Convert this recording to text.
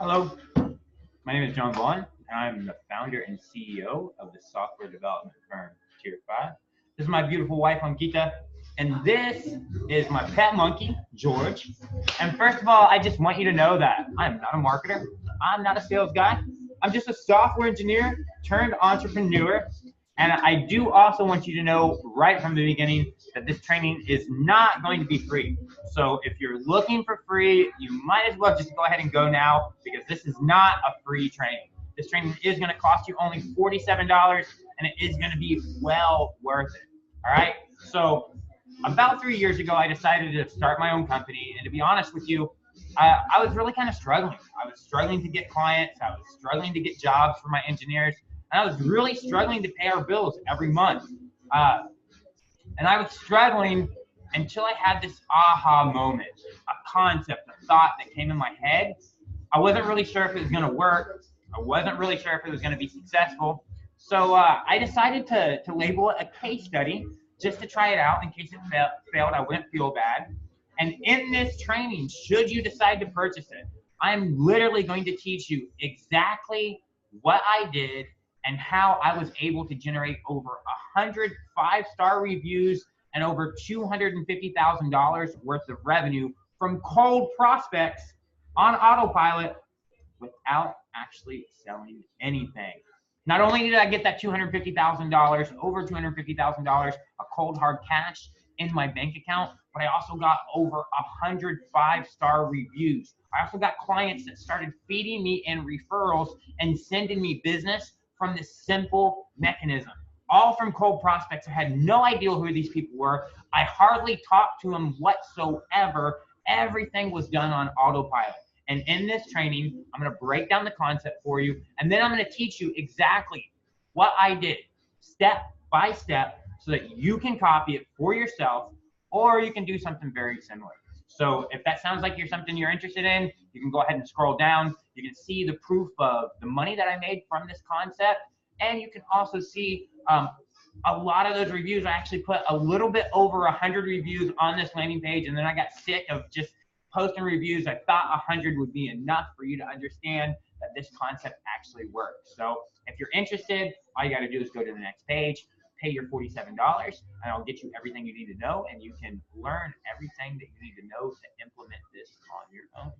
Hello, my name is John Vaughn, and I'm the founder and CEO of the software development firm Tier 5. This is my beautiful wife, Ankita, and this is my pet monkey, George. And first of all, I just want you to know that I'm not a marketer. I'm not a sales guy. I'm just a software engineer turned entrepreneur. And I do also want you to know right from the beginning that this training is not going to be free. So if you're looking for free, you might as well just go ahead and go now because this is not a free training. This training is going to cost you only $47 and it is going to be well worth it. All right. So about 3 years ago, I decided to start my own company. And to be honest with you, I was really kind of struggling. I was struggling to get clients. I was struggling to get jobs for my engineers. And I was really struggling to pay our bills every month. And I was struggling until I had this aha moment, a concept, a thought that came in my head. I wasn't really sure if it was going to work. I wasn't really sure if it was going to be successful. So I decided to label it a case study just to try it out in case it failed. I wouldn't feel bad. And in this training, should you decide to purchase it, I'm literally going to teach you exactly what I did and how I was able to generate over 100 5-star reviews and over $250,000 worth of revenue from cold prospects on Autopilot without actually selling anything. Not only did I get that $250,000, over $250,000 of cold hard cash in my bank account, but I also got over 100 5-star reviews. I also got clients that started feeding me in referrals and sending me business from this simple mechanism, all from cold prospects. I had no idea who these people were. I hardly talked to them whatsoever. Everything was done on Autopilot. And in this training, I'm going to break down the concept for you, and then I'm going to teach you exactly what I did step by step so that you can copy it for yourself, or you can do something very similar. So if that sounds like something you're interested in, you can go ahead and scroll down. You can see the proof of the money that I made from this concept. And you can also see a lot of those reviews. I actually put a little bit over 100 reviews on this landing page. And then I got sick of just posting reviews. I thought 100 would be enough for you to understand that this concept actually works. So if you're interested, all you got to do is go to the next page, pay your $47, and I'll get you everything you need to know, and you can learn everything that you need to know to implement this on your own.